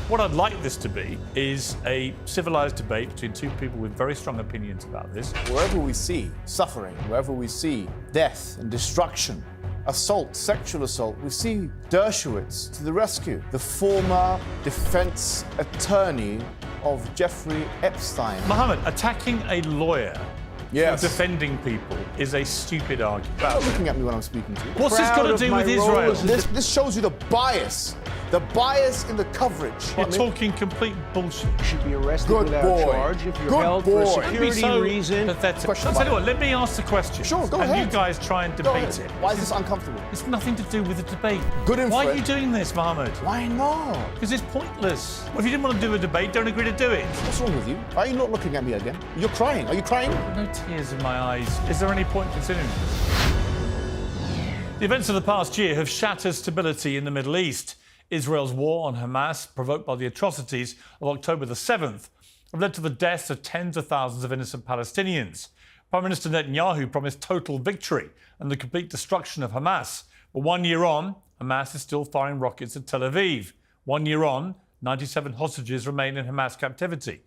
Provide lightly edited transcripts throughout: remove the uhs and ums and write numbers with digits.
What I'd like this to be is a civilized debate between two people with very strong opinions about this. Wherever we see suffering, wherever we see death and destruction, assault, sexual assault, we see Dershowitz to the rescue, the former defense attorney of Jeffrey Epstein. Mohammed, attacking a lawyer Yes. for defending people is a stupid argument. Stop looking at me when I'm speaking to you. What's this got to do with Israel? This shows you the bias in the coverage. You're talking complete bullshit. You should be arrested Good without boy. charge if you're Good held for boy. a Don't be security so reason. pathetic. Question I'll tell you about what, let me ask the question. Sure, go and ahead. you guys try and Go debate ahead. it. Why is this uncomfortable? It's nothing to do with the debate. Good Why are inference. you doing this, Mohammed? Why not? Because it's pointless. Well, if you didn't want to do a debate, don't agree to do it. What's wrong with you? Why are you not looking at me again? You're crying. Are you crying? No tears in my eyes. Is there any point considering this? The events of the past year have shattered stability in the Middle East. Israel's war on Hamas, provoked by the atrocities of October the 7th, have led to the deaths of tens of thousands of innocent Palestinians. Prime Minister Netanyahu promised total victory and the complete destruction of Hamas. But 1 year on, Hamas is still firing rockets at Tel Aviv. 1 year on, 97 hostages remain in Hamas captivity.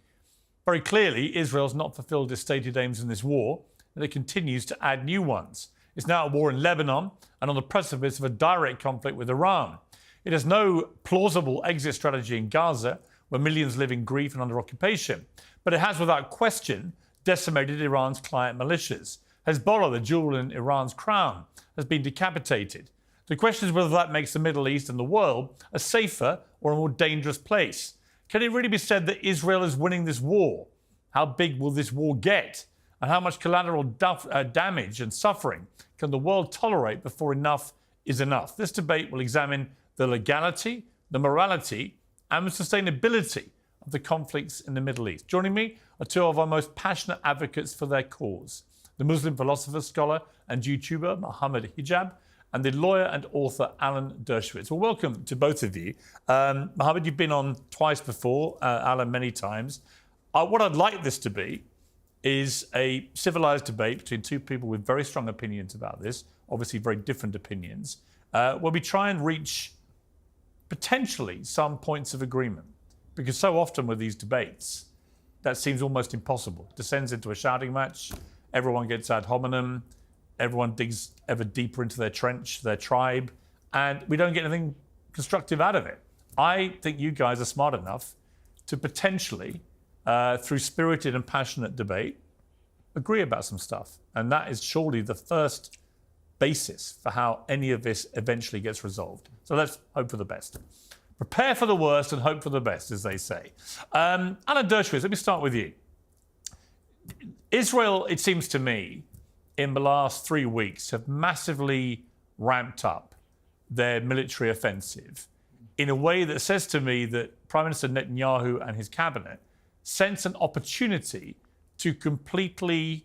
Very clearly, Israel's not fulfilled its stated aims in this war, and it continues to add new ones. It's now at war in Lebanon and on the precipice of a direct conflict with Iran. It has no plausible exit strategy in Gaza, where millions live in grief and under occupation. But it has, without question, decimated Iran's client militias. Hezbollah, the jewel in Iran's crown, has been decapitated. The question is whether that makes the Middle East and the world a safer or a more dangerous place. Can it really be said that Israel is winning this war? How big will this war get? And how much collateral damage and suffering can the world tolerate before enough is enough? This debate will examine the legality, the morality, and the sustainability of the conflicts in the Middle East. Joining me are two of our most passionate advocates for their cause: the Muslim philosopher, scholar, and YouTuber Mohammed Hijab, and the lawyer and author Alan Dershowitz. Well, welcome to both of you. Mohammed, you've been on twice before, Alan many times. What I'd like this to be is a civilized debate between two people with very strong opinions about this, obviously very different opinions, where we try and reach potentially some points of agreement. Because so often with these debates, that seems almost impossible. It descends into a shouting match, everyone gets ad hominem, everyone digs ever deeper into their trench, their tribe, and we don't get anything constructive out of it. I think you guys are smart enough to potentially, through spirited and passionate debate, agree about some stuff. And that is surely the first basis for how any of this eventually gets resolved. So let's hope for the best. Prepare for the worst and hope for the best, as they say. Alan Dershowitz, let me start with you. Israel, it seems to me, in the last 3 weeks have massively ramped up their military offensive in a way that says to me that Prime Minister Netanyahu and his cabinet sense an opportunity to completely,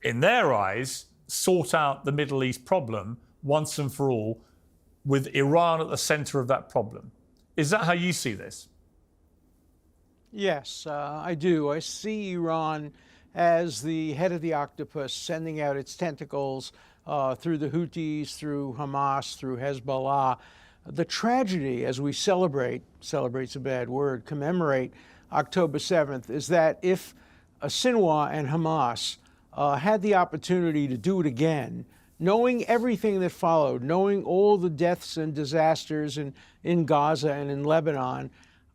in their eyes, sort out the Middle East problem once and for all, with Iran at the center of that problem. Is that how you see this? Yes, I do. I see Iran as the head of the octopus, sending out its tentacles through the Houthis, through Hamas, through Hezbollah. The tragedy, as we celebrate's a bad word, commemorate October 7th, is that if Sinwar and Hamas had the opportunity to do it again, knowing everything that followed, knowing all the deaths and disasters in Gaza and in Lebanon,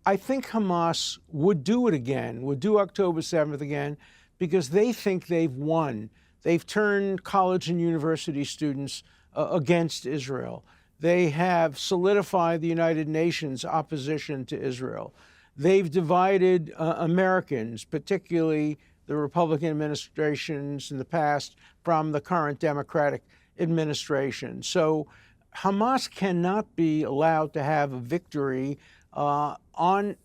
I think Hamas would do it again, would do October 7th again, because they think they've won. They've turned college and university students against Israel. They have solidified the United Nations opposition to Israel. They've divided Americans, particularly the Republican administrations in the past, from the current Democratic administration. So Hamas cannot be allowed to have a victory on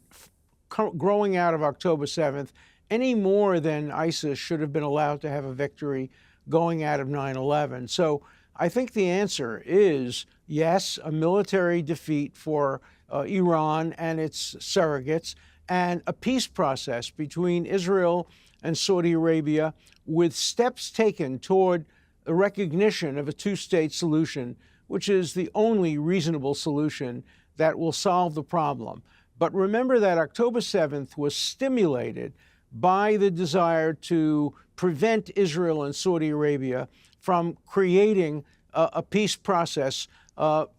growing out of October 7th any more than ISIS should have been allowed to have a victory going out of 9/11. So I think the answer is yes, a military defeat for Iran and its surrogates, and a peace process between Israel and Saudi Arabia with steps taken toward the recognition of a two-state solution, which is the only reasonable solution that will solve the problem. But remember that October 7th was stimulated by the desire to prevent Israel and Saudi Arabia from creating a peace process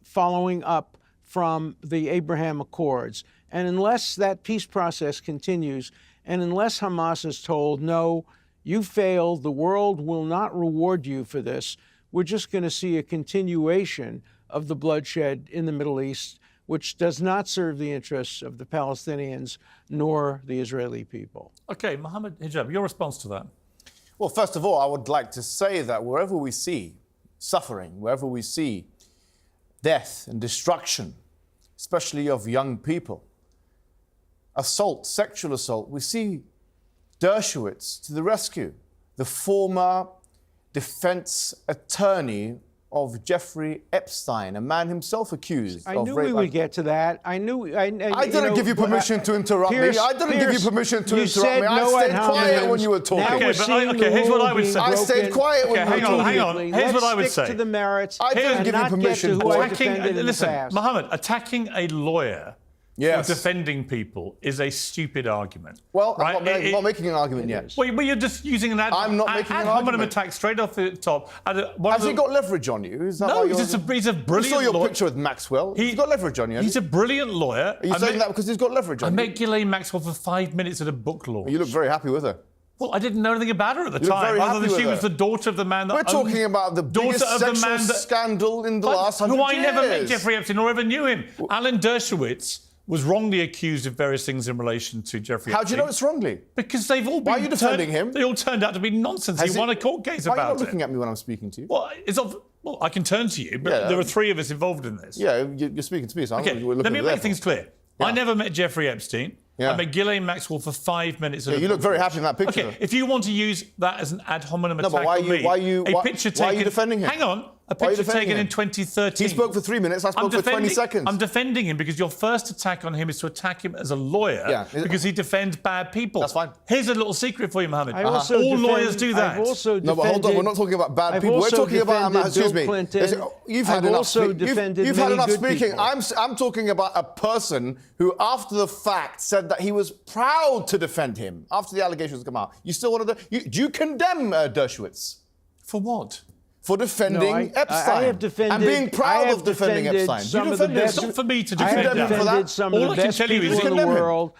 following up from the Abraham Accords. And unless that peace process continues, and unless Hamas is told, no, you failed, the world will not reward you for this, we're just going to see a continuation of the bloodshed in the Middle East, which does not serve the interests of the Palestinians nor the Israeli people. OK, Mohammed Hijab, your response to that? Well, first of all, I would like to say that wherever we see suffering, wherever we see death and destruction, especially of young people, assault, sexual assault, we see Dershowitz to the rescue, the former defense attorney of Jeffrey Epstein, a man himself accused I of knew rape. we would get to that. I didn't give you permission to interrupt Piers, me. I didn't give you permission to interrupt me. I stayed quiet when you were talking. Now we're seeing the here's what I rule would being say. I stayed broken. quiet when you were talking. Hang on. Here's what I would Let's stick say. to the merits. I didn't give you and not permission get to who I to defended in the Listen, past. Mohammed, attacking a lawyer Yes. for defending people is a stupid argument. Well, right? I'm not making an argument yet. Well, you're just using an ad I'm not making an hominem argument. attack straight off the top. Has he got leverage on you? Is that No, why he's a brilliant You saw your lawyer. picture with Maxwell. He's got leverage on you. He's a brilliant lawyer. Are you saying that because he's got leverage I on you? met Ghislaine Maxwell for 5 minutes at a book launch. You look very happy with her. Well, I didn't know anything about her at the You look time, very other happy than she with was her. the daughter of the man that We're owned- talking about the daughter biggest of the sexual man that, scandal in the last 100 who I years. never met Jeffrey Epstein or ever knew him. Alan Dershowitz was wrongly accused of various things in relation to Jeffrey How Epstein. do you know it's wrongly? Because they've all been. Why are you defending him? They all turned out to be nonsense. He won a court case Why about are you not it. looking at me when I'm speaking to you? Well, well, I can turn to you, but Yeah. there are three of us involved in this. Yeah, you're speaking to me, so I Okay, don't know what you were let me looking make things clear. Yeah. I never met Jeffrey Epstein. Yeah. I met Ghislaine Maxwell for 5 minutes. Yeah, you look very happy in that picture. Okay, if you want to use that as an ad hominem No, attack but why on are you- me, why are you- a why- picture why are you taken. defending him? Hang on, a Why are you picture defending taken in him? 2013. He spoke for 3 minutes. I spoke for 20 seconds. I'm defending him because your first attack on him is to attack him as a lawyer Yeah. because he defends bad people. That's fine. Here's a little secret for you, Mohammed. I also All defend- lawyers do that. I've also No, but hold on. defended- We're not talking about bad I've people. We're also talking about. defended Excuse Bill me. Clinton. You've had I've enough. also You've defended had many enough good speaking. people. I'm talking about a person who, after the fact, said that he was proud to defend him after the allegations come out. You still wanted to? Do you condemn Dershowitz For what? for defending No, Epstein I have defended, and being proud I have of defending defended Epstein? Some Do you of the defend him? best, It's not for me to I have defend him. for defended that? some All of I the can best tell you is people in condemn the him. world.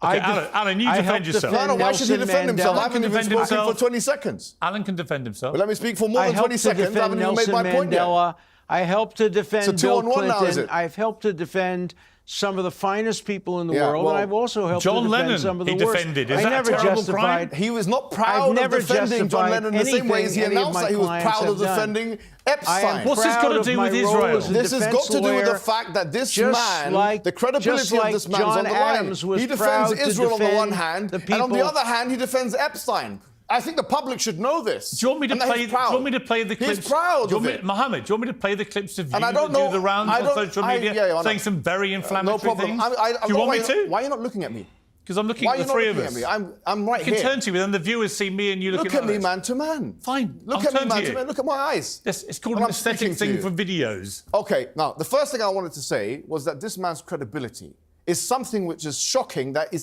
Okay, Alan, you I defend helped yourself. defend No, why should he Nelson defend himself? I Mandela. haven't even defend spoken himself. for 20 seconds. Alan can defend himself. But let me speak for more I than 20 helped to seconds. I defend haven't even Nelson made my point yet. Mandela. I helped to defend So 2 Bill on 1 now, is Clinton. it? I've helped to defend some of the finest people in the Yeah, world, well, and I've also helped John to defend Lennon, some of the he worst. defended. Is I that a never terrible justified. crime? He was not I've proud never of defending John justified Lennon in the same way as he anything any of announced my that he was clients proud of have done. defending I Epstein. am What's this got proud to of do my with role Israel? as a This has got defense to do with lawyer, the fact that this just man, like- the credibility just of like this man is John on the Adams line. was He defends proud to Israel on the one defend hand, the and on the people- other hand, he defends Epstein. I think the public should know this. Do you want me to and that play? he's Do you proud. want me to play the clips? He's proud do you of want it. me, Mohammed, do you want me to play the clips of you And I don't that know- do the rounds I on don't- social I- media yeah, I know. saying some very inflammatory No problem. things? I do you want me to? Why are you not looking at me? Because I'm looking Why at are the you not three of looking us. at me? I'm right I can here. turn to you, and then the viewers see me and you looking Look at me, us. man to man. Fine. Look I'll at me, turn man to to you. man. Look at my eyes. Yes, it's called When an I'm aesthetic speaking to thing you. for videos. Okay, now, the first thing I wanted to say was that this man's credibility is something which is shocking that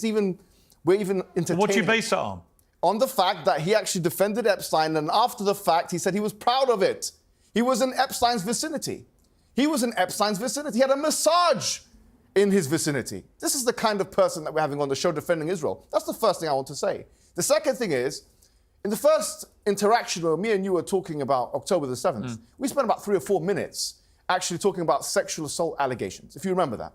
we're even entertaining. What do you base that on? On the fact that he actually defended Epstein, and after the fact, he said he was proud of it. He was in Epstein's vicinity. He was in Epstein's vicinity. He had a massage in his vicinity. This is the kind of person that we're having on the show defending Israel. That's the first thing I want to say. The second thing is, in the first interaction where me and you were talking about October the 7th, we spent about 3 or 4 minutes actually talking about sexual assault allegations, if you remember that.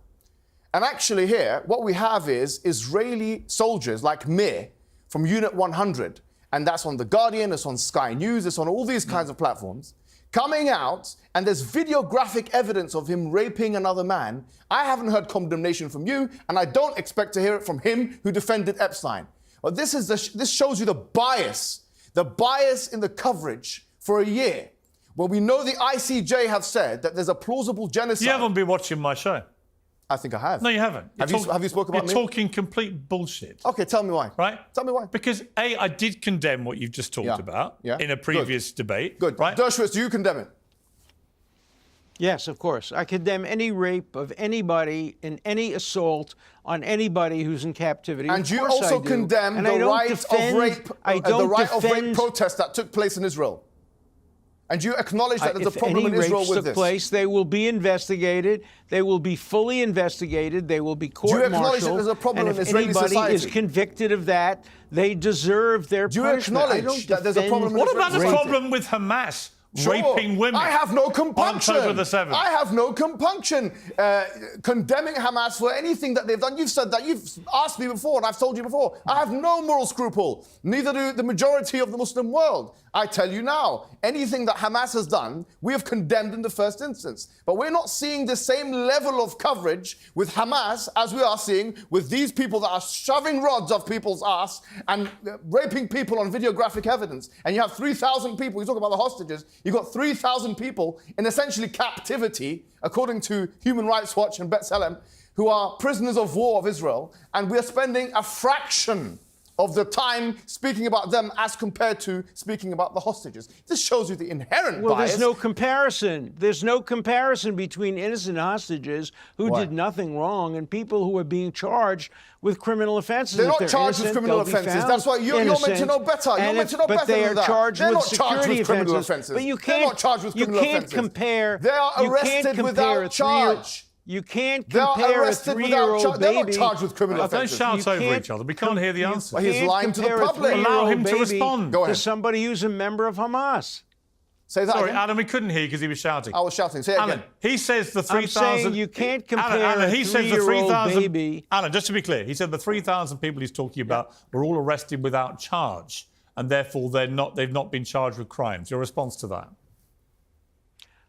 And actually here, what we have is Israeli soldiers like Mir from Unit 100, and that's on The Guardian, it's on Sky News, it's on all these kinds of platforms, coming out, and there's videographic evidence of him raping another man. I haven't heard condemnation from you, and I don't expect to hear it from him who defended Epstein. Well, this shows you the bias in the coverage for a year, where we know the ICJ have said that there's a plausible genocide. You haven't been watching my show. I think I have. No, you haven't. Have you spoken about me? You're talking complete bullshit. Okay, tell me why. Right? Tell me why. Because A, I did condemn what you've just talked Yeah. about Yeah. in a previous debate. Good. Right? Dershowitz, do you condemn it? Yes, of course. I condemn any rape of anybody and any assault on anybody who's in captivity. And you also condemn the right of rape protest that took place in Israel. And you acknowledge that there's a problem in Israel with this. If any rapes took place, they will be investigated. They will be fully investigated. They will be court-martialed. Do you acknowledge that there's a problem in Israeli society? And if anybody is convicted of that, they deserve their punishment. Do you acknowledge that there's a problem in What about the problem with Hamas? Raping women. I have no compunction. On October the 7th. I have no compunction condemning Hamas for anything that they've done. You've said that. You've asked me before, and I've told you before. I have no moral scruple. Neither do the majority of the Muslim world. I tell you now, anything that Hamas has done, we have condemned in the first instance. But we're not seeing the same level of coverage with Hamas as we are seeing with these people that are shoving rods off people's ass and raping people on videographic evidence. And you have 3,000 people, you talk about the hostages, you've got 3,000 people in essentially captivity, according to Human Rights Watch and B'Tselem, who are prisoners of war of Israel. And we're spending a fraction of the time speaking about them as compared to speaking about the hostages. This shows you the inherent bias. Well, there's no comparison. There's no comparison between innocent hostages who did nothing wrong and people who are being charged with criminal offenses. They're not charged with criminal offenses. That's why you're meant to know better. You're meant to know better than that. But they are charged with security offenses. But you They're not charged with criminal offenses. Compare. They are arrested without charge. You can't compare a 3-year-old baby. They're not charged with criminal offenses. Don't shout over each other. We can't hear the answer. He's lying to the public. Allow him to respond. Go ahead. To somebody who's a member of Hamas. Say that Sorry, again. Alan, we couldn't hear you because he was shouting. I was shouting. Say it Alan, again. he says the 3,000... I'm saying you can't compare Alan, a he says the 3-year-old baby... Alan, just to be clear, he said the 3,000 people he's talking about were all arrested without charge, and therefore they've not been charged with crimes. Your response to that?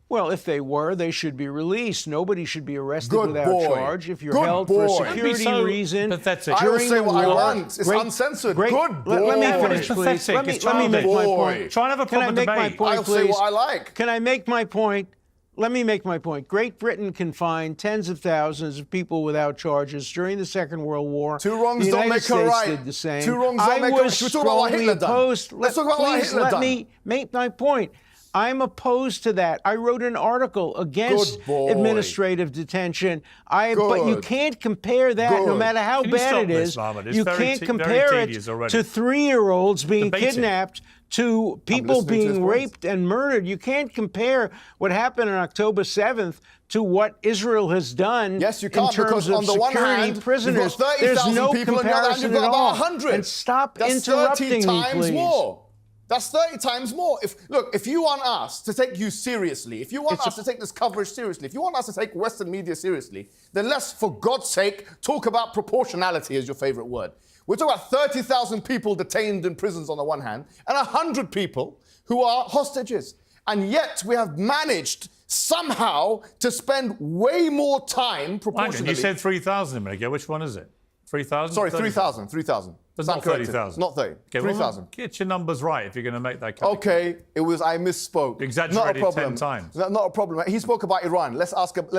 Well, if they were, they should be released. Nobody should be arrested without charge. If you're held boy. for a security reason, pathetic. I will say what I war, want. It's uncensored. Good boy. Let me finish, please. Let me make my point. Try and have a proper debate. Can I make my point, I'll please? say what I like. Can I make my point? Let me make my point. Great Britain confined tens of thousands of people without charges during the Second World War. Two wrongs the don't United make a States right. Did the same. Two wrongs don't make a right. Should we talk about what Hitler done? Let's talk about what Hitler done. Let me make my point. I'm opposed to that. I wrote an article against administrative detention. But you can't compare that, no matter how bad it is. You can't compare it to 3-year-olds being kidnapped, to people being raped and murdered. You can't compare what happened on October 7th to what Israel has done yes, you can't, in terms because of on the one security hand, prisoners. You've got 30,000 people, and the other hand, you've got about 100. And stop That's interrupting 30 times me, please. more. That's 30 times more. If you want us to take you seriously, if you want us to take this coverage seriously, if you want us to take Western media seriously, then let's, for God's sake, talk about proportionality as your favorite word. We're talking about 30,000 people detained in prisons on the one hand, and 100 people who are hostages. And yet we have managed somehow to spend way more time proportionally. You said 3,000 a minute ago. Which one is it? 3,000? Sorry, 3,000. 3,000. But not 30,000. Not 30. Okay, 3,000. Get your numbers right if you're going to make that kind Okay, I misspoke. Exaggerated not a problem. 10 times. Not a problem. He spoke about Iran. Let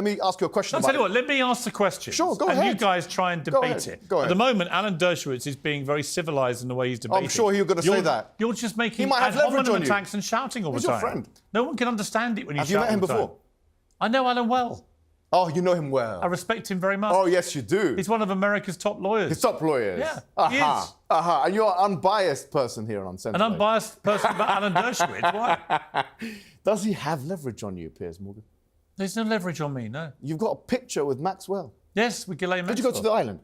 me ask you a question about I'll tell you what, let me ask the question. Sure, go ahead. And you guys try and debate it. Go ahead. At the moment, Alan Dershowitz is being very civilised in the way he's debating. I'm sure you're going to say that. You're just making might have ad hominem leverage on you. attacks and shouting all the time. He's your friend. No one can understand it when you Have shout you met him all the time. before? I know Alan well. Oh, you know him well. I respect him very much. Oh, yes, you do. He's one of America's top lawyers. He's top lawyers. Yeah, he is. And you're an unbiased person here on Central. An unbiased person about Alan Dershowitz. Why? Does he have leverage on you, Piers Morgan? There's no leverage on me, no. You've got a picture with Maxwell. Yes, with Ghislaine Maxwell. Did you go to the island?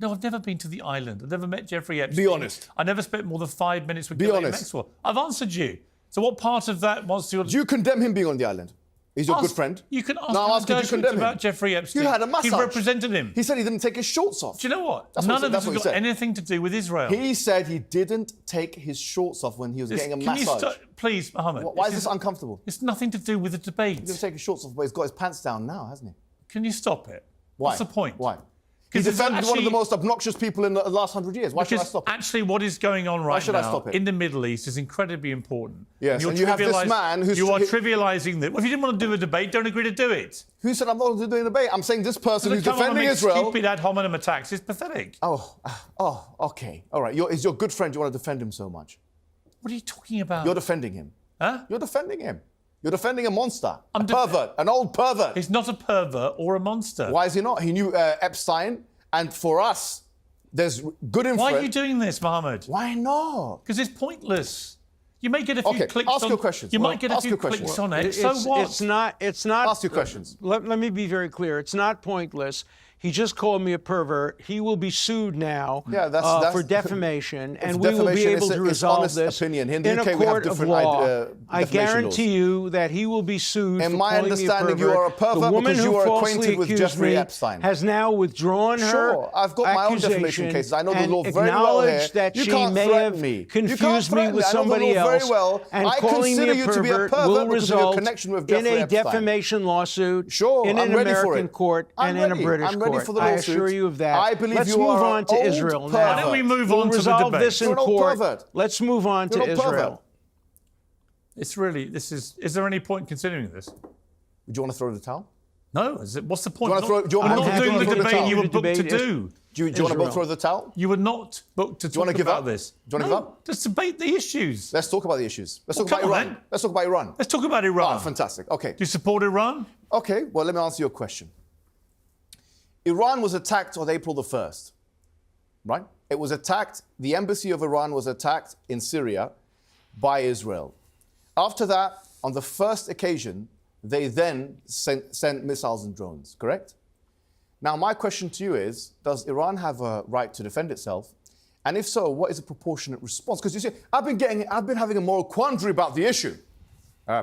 No, I've never been to the island. I've never met Jeffrey Epstein. Be honest. I never spent more than 5 minutes with Ghislaine Maxwell. I've answered you. So what part of that wants to... Do you condemn him being on the island? He's your good friend. You can ask Alan Dershowitz about Jeffrey Epstein. You had a massage. He represented him. He said he didn't take his shorts off. Do you know what? That's None what of this has got anything to do with Israel. He said he didn't take his shorts off when he was getting a massage. Please, Mohammed. Why is this uncomfortable? It's nothing to do with the debate. He didn't take his shorts off, but he's got his pants down now, hasn't he? Can you stop it? Why? What's the point? Why? He defended one of the most obnoxious people in the last 100 years. Why should I stop it? Actually, what is going on right I now stop it? in the Middle East is incredibly important. Yes, and you have this man who's... You are trivialising that. Well, if you didn't want to do a debate, don't agree to do it. Who said I'm not going to do a debate? I'm saying this person who's defending Israel... Stupid ad hominem attacks is pathetic. Oh, okay. All right. He's your good friend. You want to defend him so much. What are you talking about? You're defending him. Huh? You're defending him. You're defending a monster, a pervert, an old pervert. He's not a pervert or a monster. Why is he not? He knew Epstein, and for us, there's good influence. Why are you doing this, Mohammed? Why not? Because it's pointless. You may get a few clicks ask on... your questions. You might get a few clicks on it. So what? It's not... Ask your questions. Let me be very clear. It's not pointless. He just called me a pervert. He will be sued now for defamation, and we will be able to resolve this opinion. in a court of law. I guarantee you that he will be sued for calling me a pervert. You are a pervert the woman because you who are falsely acquainted with accused Jeffrey me Epstein. has now withdrawn her Sure, I've got my own defamation cases. I know the law very well here. Acknowledged that you she can't may have me. confused me with somebody else, very well. and I calling me consider a you to be a pervert pervert will because of your result connection with in Jeffrey a Epstein. defamation lawsuit Sure, in an I'm ready for American it. court and in a British I'm ready court. for the I lawsuit. assure you of that. I believe Let's you move are on to an old Israel pervert. now. Why don't we move We'll on to the resolve debate? this in You're an old court. pervert. Let's move on You're to an old Israel. pervert. It's really... Is there any point in considering this? Do you want to throw the towel? No. What's the point? Do you want to throw- I'm do you not want doing to the throw the debate towel? you were booked to Debate do. Do you want to both Israel. throw the towel? You were not booked to you wanna talk give about up? this. Do you want to give up? Just debate the issues. Let's talk about the issues. Let's talk Well, about come on, Iran. then. Let's talk about Iran. Let's talk about Iran. Ah, fantastic. Okay. Do you support Iran? Okay, well, let me answer your question. Iran was attacked on April the 1st, right? It was attacked, the embassy of Iran was attacked in Syria by Israel. After that, on the first occasion, they then sent missiles and drones, correct? Now, my question to you is, does Iran have a right to defend itself? And if so, what is a proportionate response? Because you see, I've been having a moral quandary about the issue.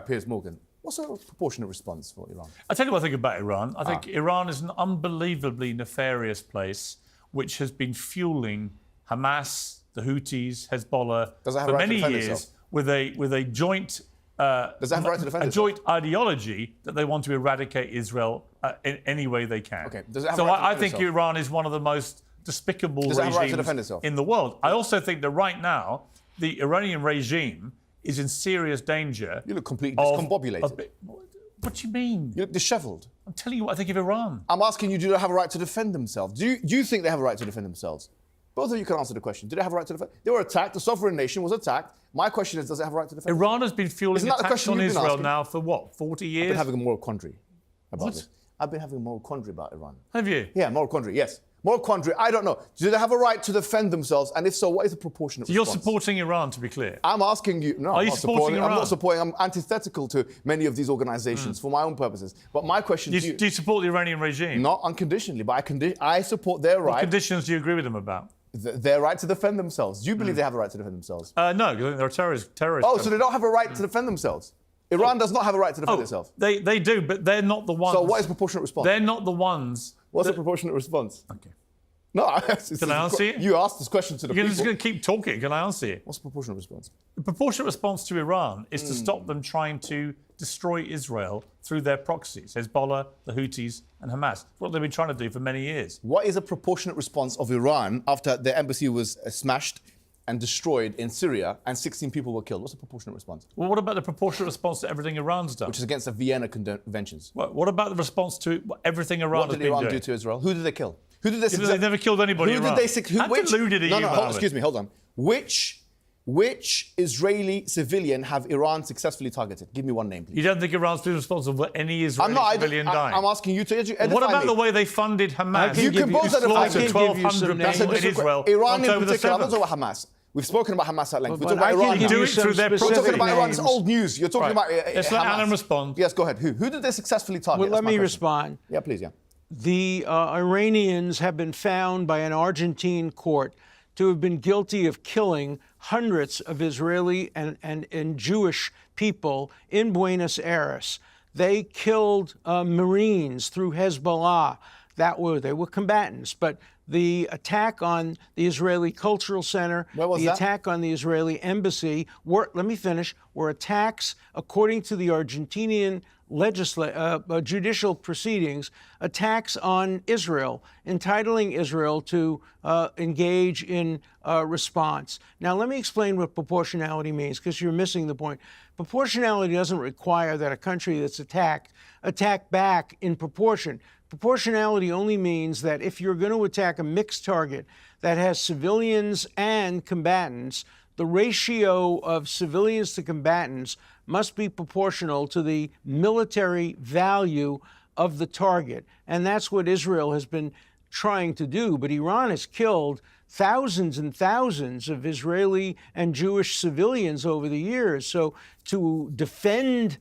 Piers Morgan, what's a proportionate response for Iran? I'll tell you what I think about Iran. I think Iran is an unbelievably nefarious place which has been fueling Hamas, the Houthis, Hezbollah for many years with a joint Does it have a right to defend a itself? joint ideology that they want to eradicate Israel in any way they can. Okay. Does it have so a right to I defend think itself? Iran is one of the most despicable Does it have a right to regimes defend itself? in the world. I also think that right now the Iranian regime is in serious danger. You look completely discombobulated. What do you mean? You look dishevelled. I'm telling you what I think of Iran. I'm asking you, do they have a right to defend themselves? Do you think they have a right to defend themselves? Both of you can answer the question. Do they have a right to defend? They were attacked. The sovereign nation was attacked. My question is, does it have a right to defend? Iran has been fueling Isn't that the attacks question on you've been Israel asking? now for what, 40 years? I've been having a moral quandary about What? this. I've been having a moral quandary about Iran. Have you? Yeah, moral quandary, yes. Moral quandary, I don't know. Do they have a right to defend themselves? And if so, what is the proportionate You're response? supporting Iran, to be clear. I'm asking you. No, Are I'm you not supporting Iran? I'm not supporting. I'm antithetical to many of these organizations for my own purposes. But my question to you. Do you support the Iranian regime? Not unconditionally, but I support their What right. conditions do you agree with them about? Their right to defend themselves. Do you believe they have a right to defend themselves? No, because I think they're terrorists. Oh, so they don't have a right to defend themselves? Iran does not have a right to defend itself. They do, but they're not the ones. So what is proportionate response? They're not the ones. What's a proportionate response? Okay. No, Can I answer you? You asked this question to the You're people. just going to keep talking. Can I answer you? What's the proportionate response? The proportionate response to Iran is to stop them trying to destroy Israel through their proxies, Hezbollah, the Houthis, and Hamas. That's what they've been trying to do for many years. What is a proportionate response of Iran after their embassy was smashed and destroyed in Syria and 16 people were killed? What's the proportionate response? Well, what about the proportionate response to everything Iran's done? Which is against the Vienna Conventions. What about the response to everything Iran What has did been Iran doing? do to Israel? Who did they kill? Who did they They've never killed anybody in Who Iran. did they How deluded are you, Mohammed? Excuse me, hold on. Which Israeli civilian have Iran successfully targeted? Give me one name, please. You don't think Iran's been responsible for any Israeli civilian dying? I'm asking you to edify What about me. the way they funded Hamas? You can both edify slaughtered me. 1,200 That's people in Israel Iran October in the particular, I'm not 7th. talking about Hamas. We've spoken about Hamas at length. We're But talking about I Iran can now. give you Do it some through their We're specific talking about Iran. It's names. old news. You're talking about Let's let Hamas. Alan respond. Yes, go ahead. Who did they successfully target? Well, That's let my me question. respond. Yeah, please, yeah. The Iranians have been found by an Argentine court to have been guilty of killing hundreds of Israeli and Jewish people in Buenos Aires. They killed Marines through Hezbollah. They were combatants, but the attack on the Israeli Cultural Center, the attack on the Israeli embassy were attacks, according to the Argentinian judicial proceedings, attacks on Israel, entitling Israel to engage in response. Now, let me explain what proportionality means, because you're missing the point. Proportionality doesn't require that a country that's attack back in proportion. Proportionality only means that if you're going to attack a mixed target that has civilians and combatants, the ratio of civilians to combatants must be proportional to the military value of the target. And that's what Israel has been trying to do. But Iran has killed thousands and thousands of Israeli and Jewish civilians over the years. So to defend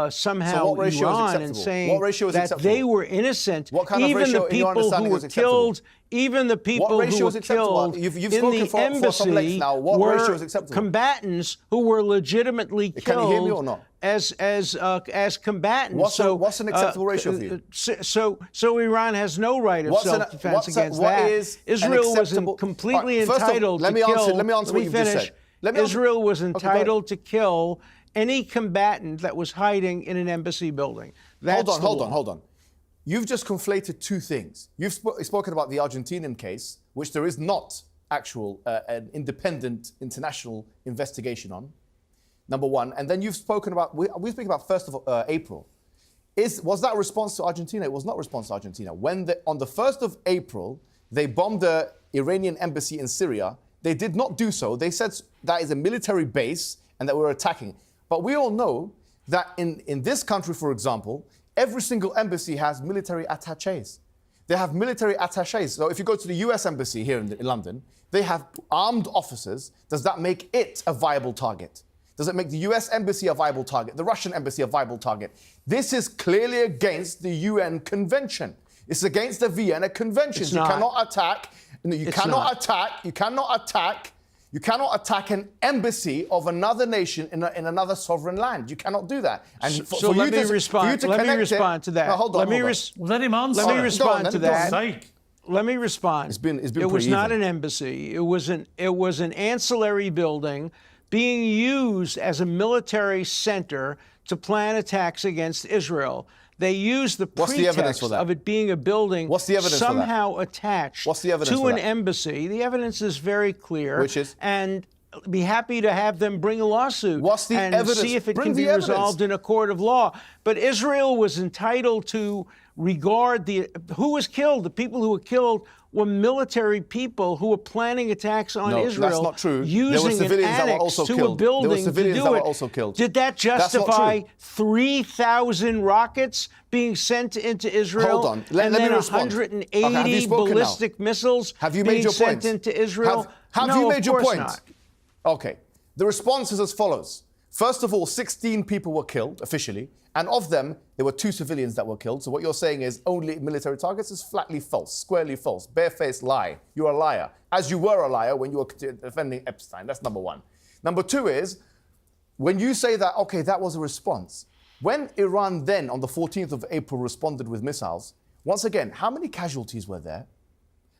somehow Iran and saying that they were innocent, even the people who were killed, even the people who were killed in the embassy were combatants who were legitimately killed. Can you hear me or not? As combatants. What's an acceptable ratio for you? So Iran has no right of self-defense against that. Israel was completely entitled to kill. Let me answer what you just said. Israel was entitled to kill any combatant that was hiding in an embassy building. Hold on. You've just conflated two things. You've spoken about the Argentinian case, which there is not actual an independent international investigation on, number one. And then you've spoken about, we speak about 1st of April. Was that a response to Argentina? It was not a response to Argentina. When on the 1st of April, they bombed the Iranian embassy in Syria, they did not do so. They said that is a military base and that we're attacking. But we all know that in this country, for example, every single embassy has military attaches. They have military attaches. So if you go to the US embassy here in London, they have armed officers. Does that make it a viable target? Does it make the US embassy a viable target? The Russian embassy a viable target? This is clearly against the UN Convention. It's against the Vienna Convention. You cannot attack. You cannot attack an embassy of another nation in another sovereign land. You cannot do that. And let me respond to that. No, hold on. Let him answer. Let me respond to that. Let me respond. It's been it was not an embassy. It was an ancillary building being used as a military center to plan attacks against Israel. They used the pretext of it being a building somehow attached to an embassy. The evidence is very clear. Which is? And be happy to have them bring a lawsuit and see if it can be resolved in a court of law. But Israel was entitled to regard who was killed. The people who were killed were military people who were planning attacks on Israel. That's not true. Using an annex to a building to do it. Did that justify 3,000 rockets being sent into Israel? Hold on. Let me respond. 180 ballistic missiles being sent into Israel? Have you made your point? Not. Okay. The response is as follows. First of all, 16 people were killed officially, and of them, there were 2 civilians that were killed. So what you're saying is only military targets is flatly false, squarely false, barefaced lie. You're a liar, as you were a liar when you were defending Epstein. That's number one. Number two is, when you say that, okay, that was a response, when Iran then, on the 14th of April, responded with missiles, once again, how many casualties were there?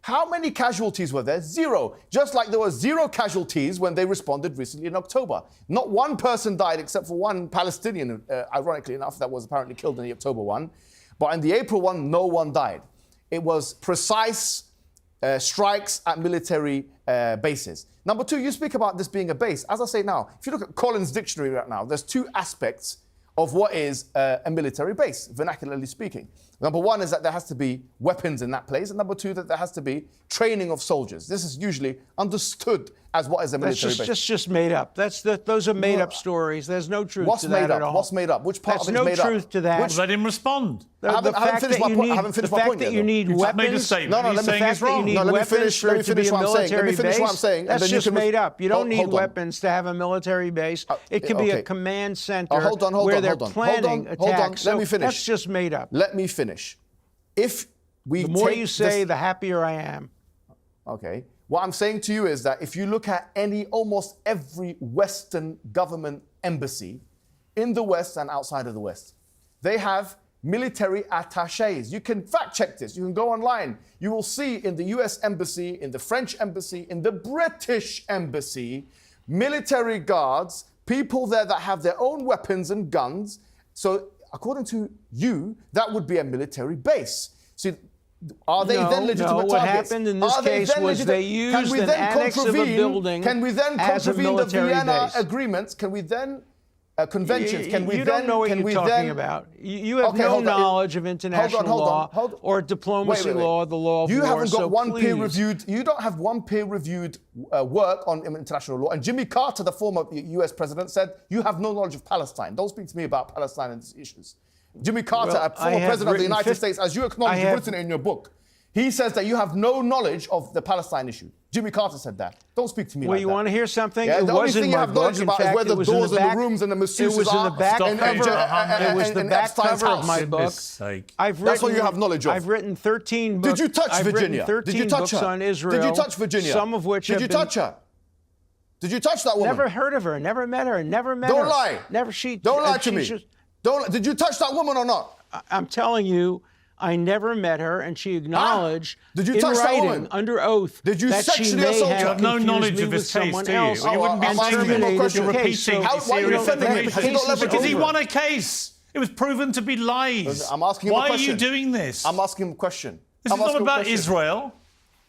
How many casualties were there? 0. Just like there were 0 casualties when they responded recently in October. Not one person died except for one Palestinian, ironically enough, that was apparently killed in the October one. But in the April one, no one died. It was precise strikes at military bases. Number 2, you speak about this being a base. As I say now, if you look at Collins' dictionary right now, there's 2 aspects of what is a military base, vernacularly speaking. Number 1 is that there has to be weapons in that place, and number 2, that there has to be training of soldiers. This is usually understood as what is a military base. That's just made up. Those are made up stories. There's no truth to that at all. What's made up? Which part of it is made up? There's no truth to that. Let him respond. I haven't finished my point. I haven't finished my point yet. The fact that you need weapons. Made a statement. He's saying it's wrong. No, let me finish what I'm saying. That's just made up. You don't need weapons to have a military base. It can be a command center where they're planning attacks. Let me finish. That's just made up. Let me finish. The more you say, the happier I am. Okay. What I'm saying to you is that if you look at almost every Western government embassy in the West and outside of the West, they have military attaches. You can fact check this. You can go online. You will see in the US embassy, in the French embassy, in the British embassy, military guards, people there that have their own weapons and guns. So according to you, that would be a military base. See, are they then legitimate targets? What happened in this case was they used an annex of a building Can we then contravene the Vienna agreements? Can we then conventions. Can we you then? don't know what can you're we talking then, about. You have Okay, no hold on. knowledge of international law or diplomacy Wait. law, the law of you war. haven't got so one please. peer-reviewed. You don't have one peer-reviewed work on international law. And Jimmy Carter, the former U.S. president, said you have no knowledge of Palestine. Don't speak to me about Palestine and these issues. Jimmy Carter, Well, a former president of the United States, as you acknowledge, you've written it in your book. He says that you have no knowledge of the Palestine issue. Jimmy Carter said that. Don't speak to me Well, like that. you want to hear something? Yeah, It the only was in thing you my have knowledge book. In about is fact, where the it was in doors and back- the rooms and the masseuses It was in the back are. cover. It was the back Epstein's cover of house. my book. Goodness sake. That's what you have knowledge of. I've written 13 books. Did you touch I've Virginia? Written 13 Did you touch books her? on Israel. Did you touch Virginia? Some of which Did have you been, touch her? Did you touch that woman? Never heard of her. Never met her. Never met her. Don't lie. Never. She. Don't lie to she's me. just- Did you touch that woman or not? I'm telling you, I never met her, and she acknowledged Did you in touch that writing, woman? under oath, Did you that she sexually may assault her? have You have no confused knowledge me of with his case, someone do you? else. You wouldn't be I'm saying asking you more that. questions. You're Okay, repeating so- his Why are you serious defending him? allegations. Has he not leveraged Because he over? won a case. It was proven to be lies. I'm asking him a Why question. are you doing this? I'm asking him a question. This I'm is not asking him a about question. Israel.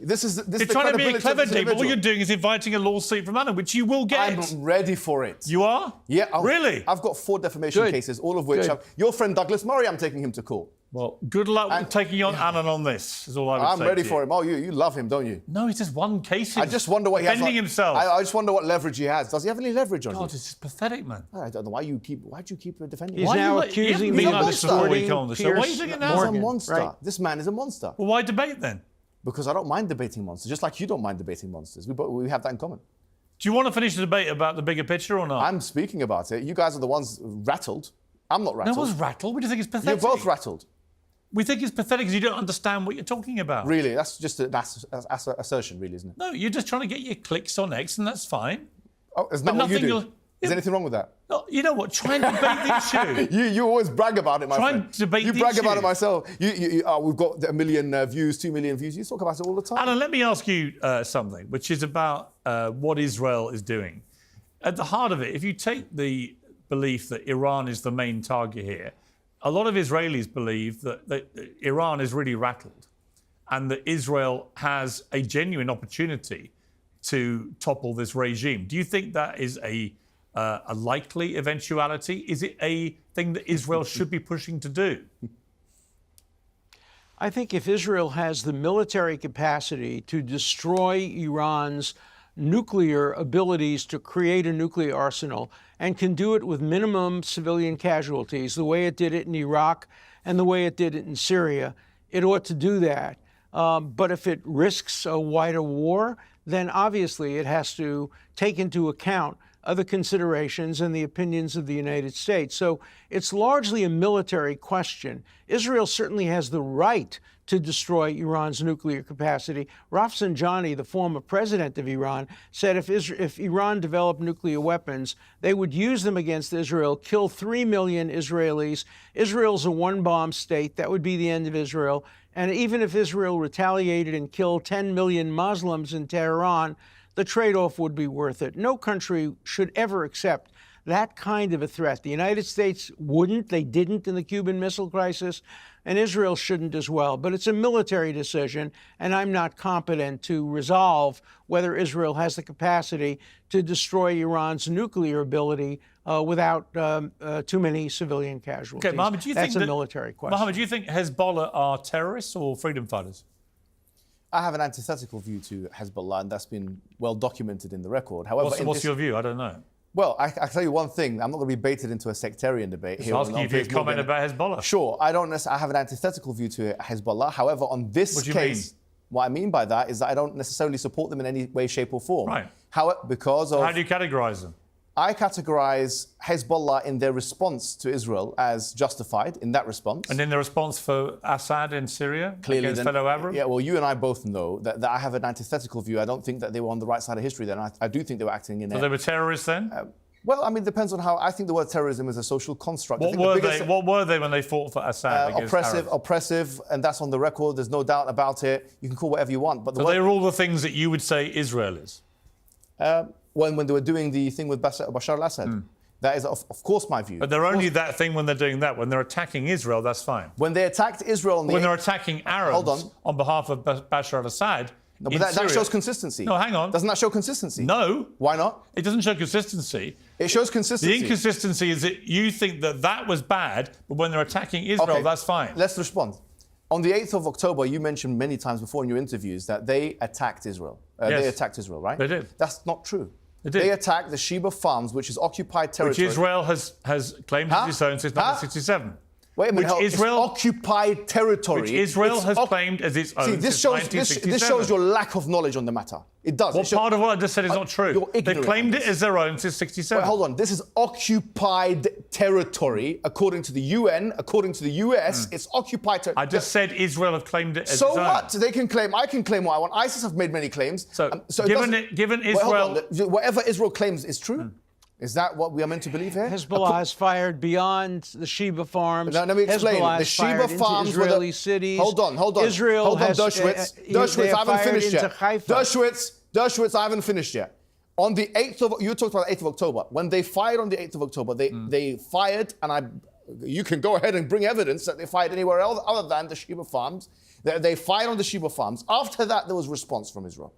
This is You're the trying to be a credibility of clever this dick, but all individual. you're doing is inviting a lawsuit from Adam, which you will get. I'm ready for it. You are? Yeah. Really? I've got 4 defamation Good. cases, all of which Good. have... Your friend Douglas Murray, I'm taking him to court. Well, good luck with taking on Alan on this, is all I would say. I'm ready to for you. him. Oh, you love him, don't you? No, it's just one case. I just wonder what he has. Defending himself. I just wonder what leverage he has. Does he have any leverage on God, you? this is pathetic, man. I don't know why you keep defending He's him. now you accusing haven't me been of like this for a week supporting on the show. Why are you Piers doing it He's now? a Morgan, monster. right? This man is a monster. Well, why debate then? Because I don't mind debating monsters, just like you don't mind debating monsters. We have that in common. Do you want to finish the debate about the bigger picture or not? I'm speaking about it. You guys are the ones rattled. I'm not No rattled. one's rattled. We just think it's You're pathetic. both rattled. We think it's pathetic because you don't understand what you're talking about. Really, that's just an assertion, really, isn't it? No, you're just trying to get your clicks on X, and that's fine. Oh, isn't that But what you nothing do? you'll- Is anything wrong with that? No, you know what? Try and debate the issue. You always brag about it, my Try friend. and debate you the brag about issue. it myself. We've got 1 million views, 2 million views. You talk about it all the time. Alan, let me ask you something, which is about what Israel is doing. At the heart of it, if you take the belief that Iran is the main target here, a lot of Israelis believe that Iran is really rattled and that Israel has a genuine opportunity to topple this regime. Do you think that is a likely eventuality? Is it a thing that Israel should be pushing to do? I think if Israel has the military capacity to destroy Iran's nuclear abilities to create a nuclear arsenal and can do it with minimum civilian casualties, the way it did it in Iraq and the way it did it in Syria, it ought to do that. But if it risks a wider war, then obviously it has to take into account other considerations and the opinions of the United States. So it's largely a military question. Israel certainly has the right to destroy Iran's nuclear capacity. Rafsanjani, the former president of Iran, said if Iran developed nuclear weapons, they would use them against Israel, kill 3 million Israelis. Israel's a one-bomb state. That would be the end of Israel. And even if Israel retaliated and killed 10 million Muslims in Tehran, the trade-off would be worth it. No country should ever accept that kind of a threat. The United States wouldn't. They didn't in the Cuban Missile Crisis, and Israel shouldn't as well. But it's a military decision, and I'm not competent to resolve whether Israel has the capacity to destroy Iran's nuclear ability without too many civilian casualties. Okay, Mohammed, do you That's think a military question. Mohammed, do you think Hezbollah are terrorists or freedom fighters? I have an antithetical view to Hezbollah, and that's been well documented in the record. However, What's your view? I don't know. Well, I tell you one thing. I'm not going to be baited into a sectarian debate Just here. asking you on for your Facebook comment and- about Hezbollah. Sure, I don't necessarily. I have an antithetical view to Hezbollah. However, on this What do you case, mean? what I mean by that is that I don't necessarily support them in any way, shape, or form. Right. Because of How do you categorize them? I categorize Hezbollah in their response to Israel as justified in that response. And in the response for Assad in Syria against then- fellow Arabs? Yeah, well, you and I both know that I have an antithetical view. I don't think that they were on the right side of history then. I do think they were acting in So they were terrorists then? Well, I mean, it depends on how. I think the word terrorism is a social construct. I What think the were biggest- they? What were they when they fought for Assad against Arabs? oppressive, and that's on the record. There's no doubt about it. You can call whatever you want, but the So word, they were all the things that you would say Israel is. when they were doing the thing with Bashar al-Assad, that is of course my view. But they're only that thing when they're doing that. When they're attacking Israel, that's fine. When they attacked Israel, When they're attacking Arabs Hold on. on behalf of Bashar al-Assad, No, in but that Syria. shows consistency. No, hang on. Doesn't that show consistency? No. Why not? It doesn't show consistency. It shows consistency. The inconsistency is that you think that that was bad, but when they're attacking Israel, Okay, that's fine. Let's respond. On the 8th of October, you mentioned many times before in your interviews that they attacked Israel. Yes. They attacked Israel, right? They did. That's not true. They did. They attacked the Sheba Farms, which is occupied territory. Which Israel has claimed as its own since 1967. Wait a minute. Which Israel, it's occupied territory. Which Israel has claimed as its own this since shows 1967. this shows your lack of knowledge on the matter. It does. What part of what I just said is not true? You're ignorant They've claimed on it this. as their own since 67. Wait, hold on. This is occupied territory, according to the UN, according to the US. It's occupied territory. I just said Israel have claimed it as So its own. what? They can claim. I can claim what I want. ISIS have made many claims. So, it given doesn't- Israel... Wait, hold on. Whatever Israel claims is true. Is that what we are meant to believe here? Hezbollah has fired beyond the Sheba farms. Now, let me explain. Hezbollah The has Sheba fired into farms were Israeli cities. Hold on. Israel hold on, has, Dershowitz. they Dershowitz, have I haven't fired finished into yet. Haifa. Dershowitz, I haven't finished yet. On the 8th of, you talked about the 8th of October. When they fired on the 8th of October, they fired, and you can go ahead and bring evidence that they fired anywhere else other than the Sheba farms. They fired on the Sheba farms. After that, there was response from Israel.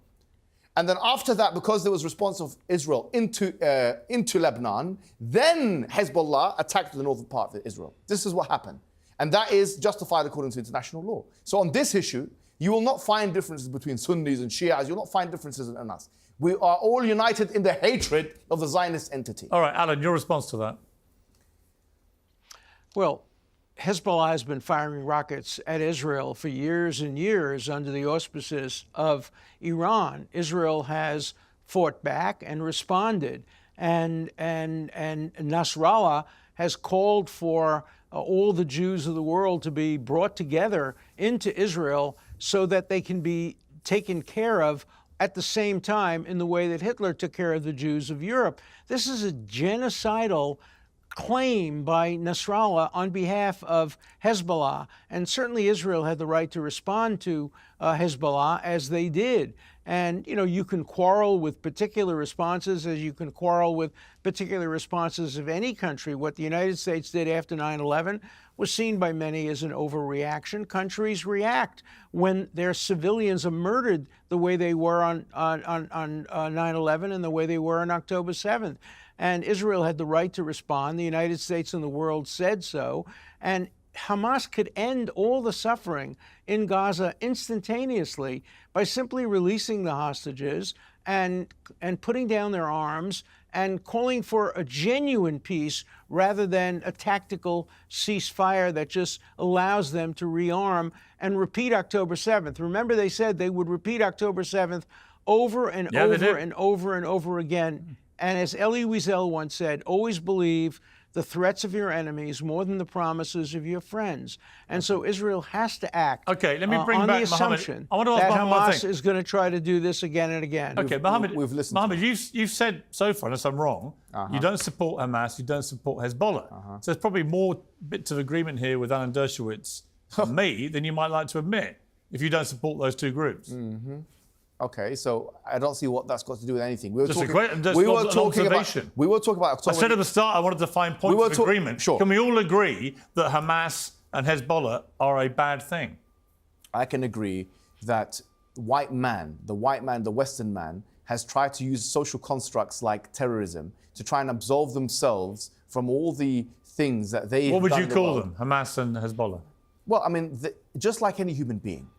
And then after that, because there was response of Israel into Lebanon, then Hezbollah attacked the northern part of Israel. This is what happened. And that is justified according to international law. So on this issue, you will not find differences between Sunnis and Shias. You'll not find differences in us. We are all united in the hatred of the Zionist entity. All right, Alan, your response to that? Well, Hezbollah has been firing rockets at Israel for years and years under the auspices of Iran. Israel has fought back and responded, and Nasrallah has called for all the Jews of the world to be brought together into Israel so that they can be taken care of at the same time in the way that Hitler took care of the Jews of Europe. This is a genocidal claim by Nasrallah on behalf of Hezbollah, and certainly Israel had the right to respond to Hezbollah as they did. And, you can quarrel with particular responses as you can quarrel with particular responses of any country. What the United States did after 9/11 was seen by many as an overreaction. Countries react when their civilians are murdered the way they were on 9/11 and the way they were on October 7th. And Israel had the right to respond. The United States and the world said so. And Hamas could end all the suffering in Gaza instantaneously by simply releasing the hostages and putting down their arms and calling for a genuine peace rather than a tactical ceasefire that just allows them to rearm and repeat October 7th. Remember, they said they would repeat October 7th over and over and over and over again. And as Elie Wiesel once said, always believe the threats of your enemies more than the promises of your friends. And so Israel has to act Okay, let me bring on back the assumption Mohammed. I want to ask that Mohammed one Hamas thing. is going to try to do this again and again. Okay, Mohammed, we've listened Mohammed, you've said so far, unless I'm wrong, you don't support Hamas, you don't support Hezbollah. So there's probably more bits of agreement here with Alan Dershowitz and me than you might like to admit if you don't support those two groups. Okay, so I don't see what that's got to do with anything. We were Just talking, an we were talking about. observation. We were talking about. I said at the start I wanted to find points of agreement. Sure. Can we all agree that Hamas and Hezbollah are a bad thing? I can agree that the Western man, has tried to use social constructs like terrorism to try and absolve themselves from all the things that they. What would you call them, Hamas and Hezbollah? Well, I mean, just like any human being.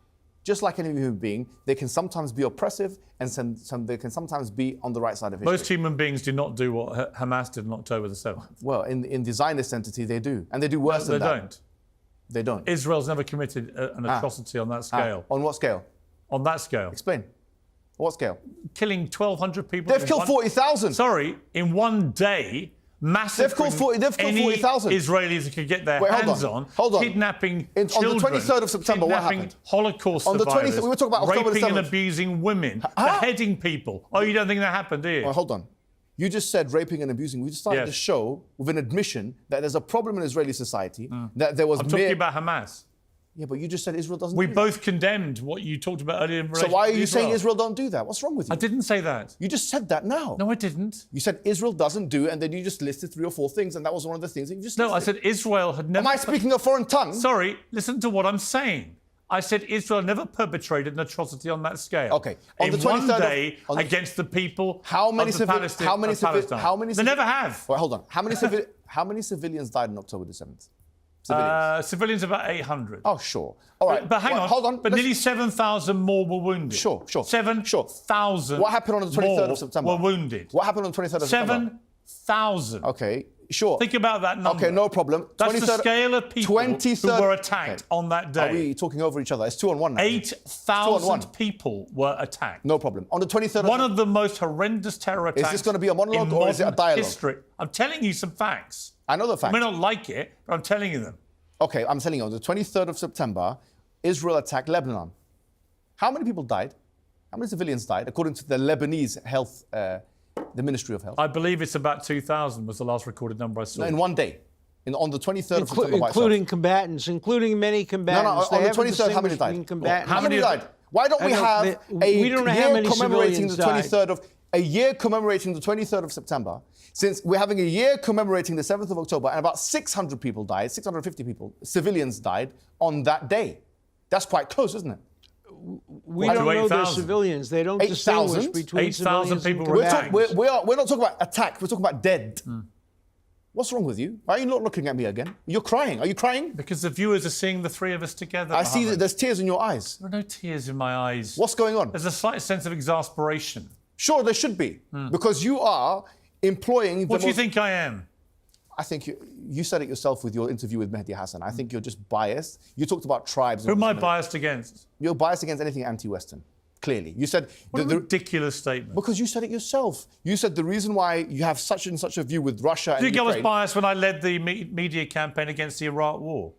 Just like any human being, they can sometimes be oppressive and they can sometimes be on the right side of history. Most human beings do not do what Hamas did on October the 7th. Well, in the Zionist entity, they do. And they do worse than that. They don't. They don't. Israel's never committed an atrocity on that scale. On what scale? On that scale. Explain. What scale? Killing 1,200 people. They've killed 40,000. Sorry, in one day. Massacring they've killed 40,000 Israelis who could get their hands on. Hold on. Kidnapping children. On the 23rd of September, what happened? Holocaust on the survivors. 23rd, we were talking about October raping the 7th. and abusing women, beheading people. Oh, you don't think that happened, do you? Well, hold on. You just said raping and abusing. We just started the show with an admission that there's a problem in Israeli society. That there was. I'm talking about Hamas. Yeah, but you just said Israel doesn't. We do both that. condemned what you talked about earlier in relation So why are to you Israel. saying Israel don't do that? What's wrong with you? I didn't say that. You just said that now. No, I didn't. You said Israel doesn't do, and then you just listed 3 or 4 things, and that was one of the things that you just listed. No, I said Israel had never... Am I speaking a foreign tongue? Sorry, listen to what I'm saying. I said Israel never perpetrated an atrocity on that scale. Okay. On In the 23rd one day against the people how many of the Palestine. how many They never have. Well, hold on. How many civilians died on October the 7th? Civilians about 800. Oh, sure. All right. But hang on. Hold on. But nearly 7,000 more were wounded. Sure. 7,000 What happened on the 23rd of September? were wounded. What happened on the 23rd of September? 7,000. Okay. Sure. Think about that number. Okay, no problem. That's the scale of people who were attacked on that day. Are we talking over each other? It's 2-on-1 now. 8,000 people were attacked. No problem. On the 23rd One of the most horrendous terror attacks. Is this going to be a monologue or is it a dialogue? History. I'm telling you some facts. I know the facts. You may not like it, but I'm telling you them. Okay, I'm telling you, on the 23rd of September, Israel attacked Lebanon. How many people died? How many civilians died, according to the Lebanese health, the Ministry of Health? I believe it's about 2,000 was the last recorded number I saw. No, in one day. On the 23rd of September. Including combatants, including many combatants. No, on the 23rd, how many died? How many died? Why don't we have a year commemorating the 23rd of... A year commemorating the 23rd of September, since we're having a year commemorating the 7th of October, and about 600 people died, 650 people, civilians died on that day. That's quite close, isn't it? We don't know they're civilians. They don't distinguish between 8,000 people were attacked. We're not talking about attack, we're talking about dead. What's wrong with you? Why are you not looking at me again? You're crying. Are you crying? Because the viewers are seeing the three of us together. I see that there's tears in your eyes. There are no tears in my eyes. What's going on? There's a slight sense of exasperation. Sure, there should be. Because you are employing... What do you think I am? I think you said it yourself with your interview with Mehdi Hassan. I think you're just biased. You talked about tribes. Who am I biased against? You're biased against anything anti-Western, clearly. You said... What a ridiculous statement. Because you said it yourself. You said the reason why you have such and such a view with Russia and Do you think Ukraine... I was biased when I led the media campaign against the Iraq war?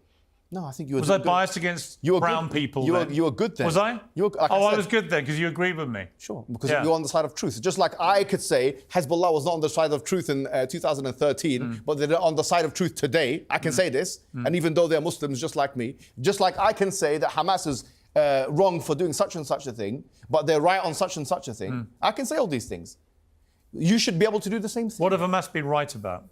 No, I think you were... Was I biased against brown people then? You were good then. Was I? I was good then because you agreed with me. Sure, because you're on the side of truth. Just like I could say Hezbollah was not on the side of truth in 2013, but they're on the side of truth today. I can say this, and even though they're Muslims just like me, just like I can say that Hamas is wrong for doing such and such a thing, but they're right on such and such a thing. I can say all these things. You should be able to do the same thing. What have Hamas been right about?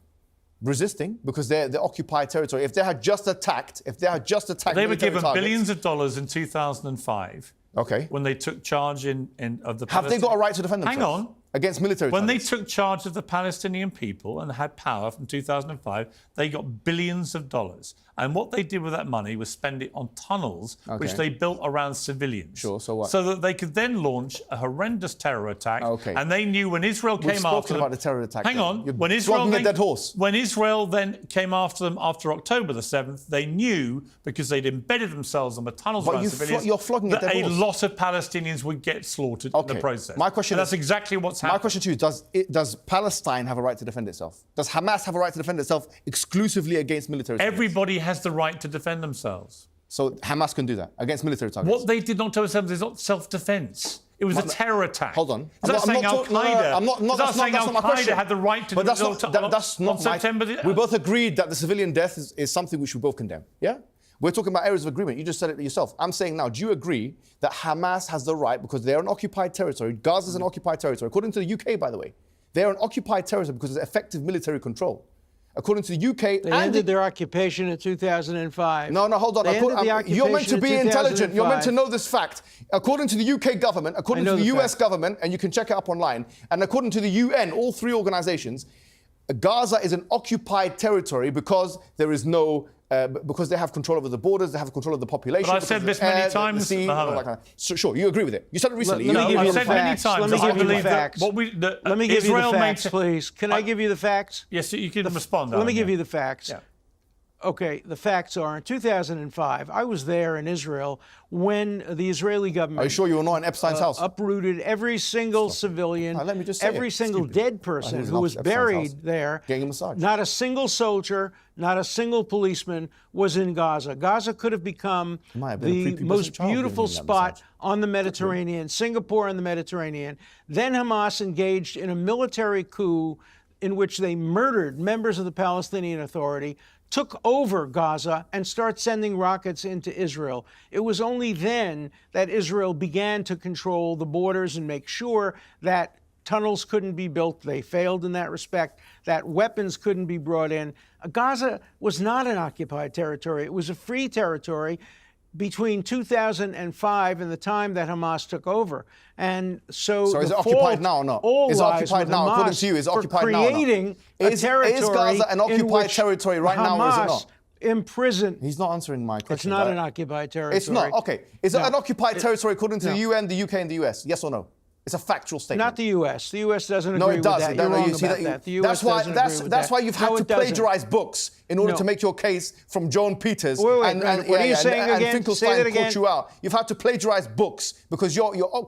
Resisting, because they're occupied territory. If they had just attacked, they were given billions of dollars in 2005. Okay. When they took charge of the. Have they got a right to defend themselves? Hang on. Against military. When targets? they took charge of the Palestinian people and had power from 2005, they got billions of dollars. And what they did with that money was spend it on tunnels, which they built around civilians. Sure, so what? So that they could then launch a horrendous terror attack. Okay. And they knew when Israel came after them... about the terror attack. Hang on. When Israel then came after them after October the 7th, they knew, because they'd embedded themselves on the tunnels around civilians, that a lot of Palestinians would get slaughtered in the process. My question is... That's exactly what's happening. My question to you, does Palestine have a right to defend itself? Does Hamas have a right to defend itself exclusively against military targets? Everybody has the right to defend themselves. So Hamas can do that against military targets? What they did not tell themselves is not self-defense. It was a terror attack. Hold on. Is that saying Al-Qaeda? Is that saying Al-Qaeda had the right to do that's not September? We both agreed that the civilian death is something we should both condemn. Yeah? We're talking about areas of agreement. You just said it yourself. I'm saying now, do you agree that Hamas has the right, because they're an occupied territory, Gaza's an occupied territory, according to the UK, by the way, they're an occupied territory because of effective military control. According to the UK... They ended their occupation in 2005. No, hold on. You're meant to be intelligent. You're meant to know this fact. According to the UK government, according to the US government, and you can check it up online, and according to the UN, all three organizations, Gaza is an occupied territory because there is no... because they have control over the borders, they have control of the population. But I've said this many times, Mohammed. So, sure, you agree with it. You said it recently. I've said many times. Let me give you the facts. Let me give you the facts, please. Can I give you the facts? Yes, you can respond. Let me give you the facts. Yeah. Okay, the facts are, in 2005, I was there in Israel when the Israeli government... Are you sure you were not in Epstein's house? ...uprooted every single civilian, every single dead person who was buried there. Getting a massage. Not a single soldier, not a single policeman was in Gaza. Gaza could have become the most beautiful spot on the Mediterranean, Singapore and the Mediterranean. Then Hamas engaged in a military coup in which they murdered members of the Palestinian Authority, took over Gaza, and start sending rockets into Israel. It was only then that Israel began to control the borders and make sure that tunnels couldn't be built. They failed in that respect, that weapons couldn't be brought in. Gaza was not an occupied territory. It was a free territory between 2005 and the time that Hamas took over. And so is the it occupied fault now or not? all Is it lies occupied with now? Hamas According to you, is it for occupied now or not? creating a territory Is Gaza an in occupied which territory right now, or is it Hamas not? imprisoned. He's not answering my question. It's not an occupied territory. It's not. Okay. Is it an occupied territory according to the UN, the UK, and the US? Yes or no? It's a factual statement. Not the U.S. The U.S. doesn't agree No, it with doesn't. that. You're wrong you see about that. The U.S. That's why. doesn't agree with That's that. why you've had No, to it doesn't. plagiarize books in order to make your case from Joan Peters Wait, and what are you saying and again? Finkelstein Say that caught again. you out. You've had to plagiarize books because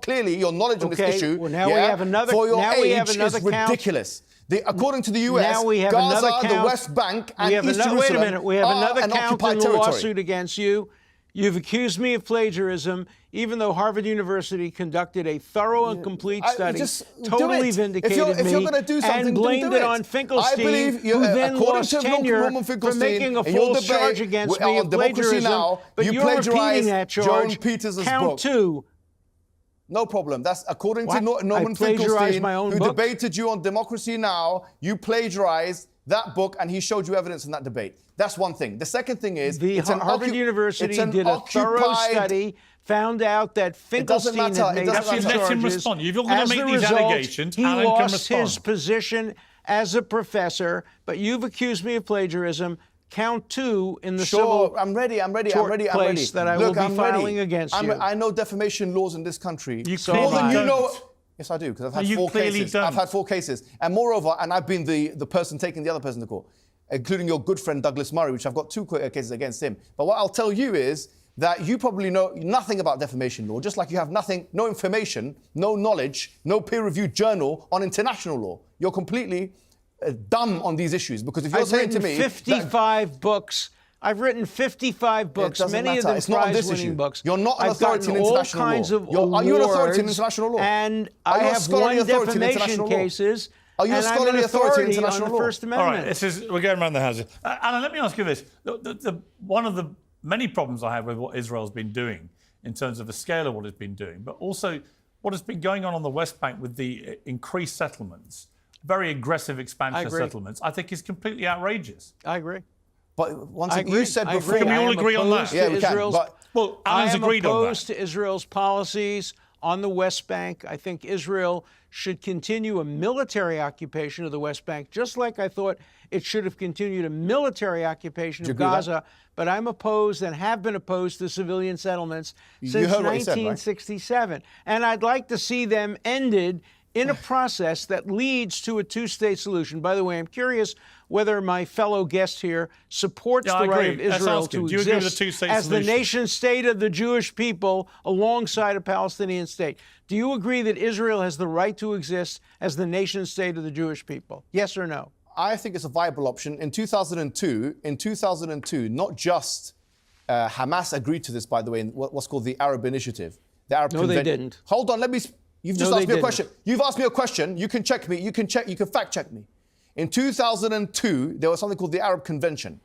clearly your knowledge on this issue well, now we have another- for your now age we have is another count. ridiculous. According to the US, Now we have Gaza, another count. the West Bank, and We have East another, Jerusalem wait a minute. We have are another an count occupied in the territory. lawsuit against you. You've accused me of plagiarism, even though Harvard University conducted a thorough and complete study, Just do totally it. vindicated if you're me, going to do something, and blamed do it on Finkelstein, I believe who then according lost to tenure Norman for Finkelstein, making a in your false debate charge against me on of Democracy plagiarism. Now, But you you're repeating plagiarized that charge. Joan Peters' Count book. 2. No problem. That's according to What? Norman I plagiarized Finkelstein, my own who book? debated you on Democracy Now. You plagiarized that book, and he showed you evidence in that debate. That's one thing. The second thing is, Harvard University did a thorough study, found out that Finkelstein had made up Let him charges. respond. If you're going to As make the these result, allegations, he Alan can lost respond. his position as a professor, but you've accused me of plagiarism. Count 2 in the civil I'm ready. place that I will be filing against you. I know defamation laws in this country. You more clearly than you don't. know. Yes, I do, because I've had You 4 clearly cases. don't. I've had 4 cases. And moreover, and I've been the person taking the other person to court, including your good friend Douglas Murray, which I've got 2 cases against him. But what I'll tell you is that you probably know nothing about defamation law, just like you have no information, no knowledge, no peer-reviewed journal on international law. You're completely dumb on these issues, because if you're saying to me... 55 books. I've written 55 books, many of them prize-winning books. You're not an I've authority in gotten international all kinds law. of awards, Are you an authority in international law? And Are I you a have scholarly won authority in defamation international law? cases. Are you a and I'm scholarly an authority in authority international on law? the First All Amendment. right, we're going around the houses. Alan, let me ask you this. One of the many problems I have with what Israel's been doing in terms of the scale of what it's been doing, but also what has been going on the West Bank with the increased settlements, very aggressive expansion of settlements, I think is completely outrageous. I agree. But once I again, you said before... Can we all agree on that? Yeah, we can. Well, Alan's agreed on that. I am opposed to Israel's policies on the West Bank. I think Israel should continue a military occupation of the West Bank, just like I thought it should have continued a military occupation of Gaza. But I'm opposed and have been opposed to civilian settlements since 1967. And I'd like to see them ended in a process that leads to a 2-state solution. By the way, I'm curious whether my fellow guest here supports the right of Israel to Do you agree with the exist 2-state as the solution? nation state of the Jewish people alongside a Palestinian state. Do you agree that Israel has the right to exist as the nation state of the Jewish people? Yes or no? I think it's a viable option. In 2002, not just Hamas agreed to this, by the way, in what's called the Arab Initiative. The Arab No, they didn't. Hold on, you've just asked me a question. You've asked me a question. You can check me. You can fact check me. In 2002, there was something called the Arab Convention.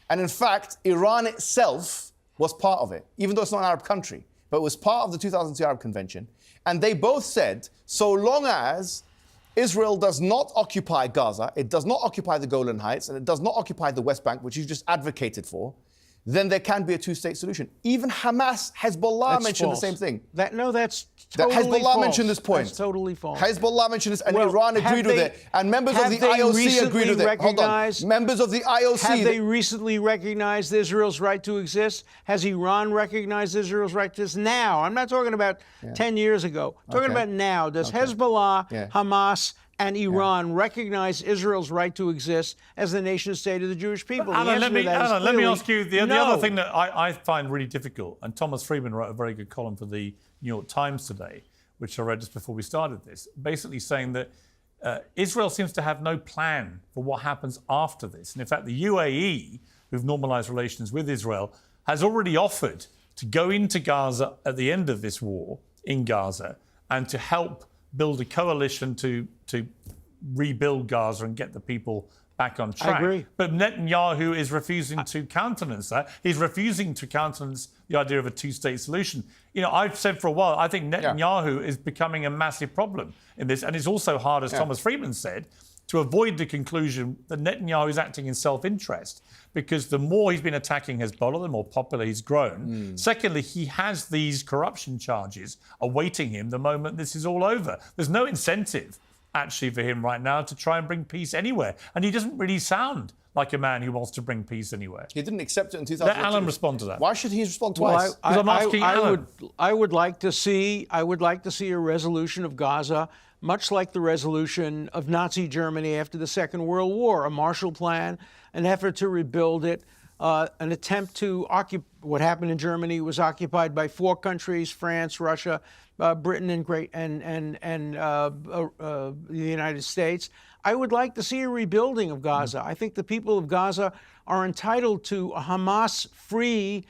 And in fact, Iran itself was part of it, even though it's not an Arab country, but it was part of the 2002 Arab Convention. And they both said, so long as Israel does not occupy Gaza, it does not occupy the Golan Heights, and it does not occupy the West Bank, which you've just advocated for, then there can be a 2-state solution. Even Hamas, Hezbollah mentioned false. the same thing. That's totally Hezbollah false. mentioned this point. That's totally false. Hezbollah mentioned this, and Well, Iran agreed with it. And members of the IOC agreed with it. Hold on. Members of the IOC... Have they recently recognized Israel's right to exist? Has Iran recognized Israel's right to exist? Now. I'm not talking about 10 years ago. I'm talking about now. Does Hezbollah, Hamas, and Iran recognize Israel's right to exist as the nation state of the Jewish people? Alan, let me ask you the other thing that I find really difficult, and Thomas Friedman wrote a very good column for the New York Times today, which I read just before we started this, basically saying that Israel seems to have no plan for what happens after this. And in fact, the UAE, who've normalized relations with Israel, has already offered to go into Gaza at the end of this war in Gaza and to help build a coalition to rebuild Gaza and get the people back on track. I agree. But Netanyahu is refusing to countenance that. He's refusing to countenance the idea of a 2-state solution. You know, I've said for a while, I think Netanyahu is becoming a massive problem in this. And it's also hard, as Thomas Friedman said, to avoid the conclusion that Netanyahu is acting in self-interest, because the more he's been attacking Hezbollah, the more popular he's grown. Secondly, he has these corruption charges awaiting him the moment this is all over. There's no incentive, actually, for him right now to try and bring peace anywhere. And he doesn't really sound like a man who wants to bring peace anywhere. He didn't accept it in 2002. Let Alan respond to that. Why should he respond twice? Because I'm asking Alan. I would like to see a resolution of Gaza, much like the resolution of Nazi Germany after the Second World War, a Marshall Plan, an effort to rebuild it, an attempt to occupy. What happened in Germany was occupied by 4 countries: France, Russia, Britain, and the United States. I would like to see a rebuilding of Gaza. I think the people of Gaza are entitled to a Hamas-free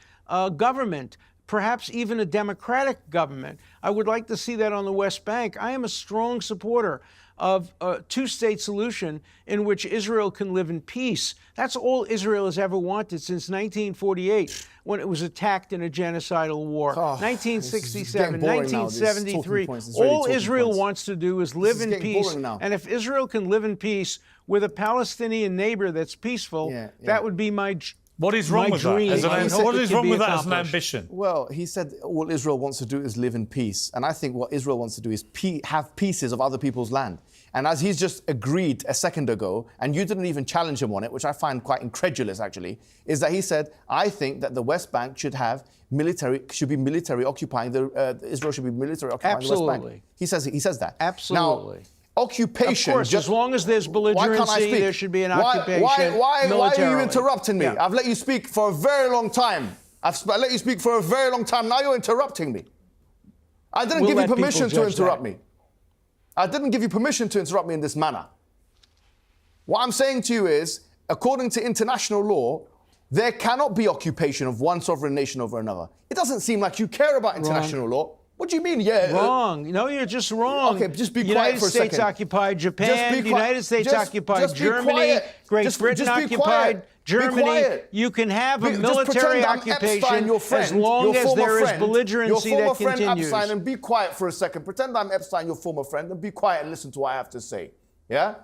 government, perhaps even a democratic government. I would like to see that on the West Bank. I am a strong supporter of a 2-state solution in which Israel can live in peace. That's all Israel has ever wanted since 1948, when it was attacked in a genocidal war. 1967, 1973. All Israel wants to do is live in peace. And if Israel can live in peace with a Palestinian neighbor that's peaceful, that would be my What is wrong with that? What is wrong with that as an ambition? Well, he said all Israel wants to do is live in peace. And I think what Israel wants to do is have pieces of other people's land. And as he's just agreed a second ago, and you didn't even challenge him on it, which I find quite incredulous actually, is that he said, I think that the West Bank should be military occupying Israel should be military occupying the West Bank. He says that. Absolutely. Now, occupation. Of course, as long as there's belligerency, there should be an occupation. Why are you interrupting me? I've let you speak for a very long time. I've let you speak for a very long time. Now you're interrupting me. I didn't give you permission to interrupt me. I didn't give you permission to interrupt me in this manner. What I'm saying to you is, according to international law, there cannot be occupation of one sovereign nation over another. It doesn't seem like you care about international law. What do you mean? Yeah. Wrong. No, you're just wrong. Okay, just be quiet for a second. United States occupied Japan. The United States occupied Germany. Great Britain occupied Germany. You can have a military occupation as long as there is belligerency that continues. Your former friend Epstein, and be quiet for a second. Pretend I'm Epstein, your former friend, and be quiet and listen to what I have to say. Yeah?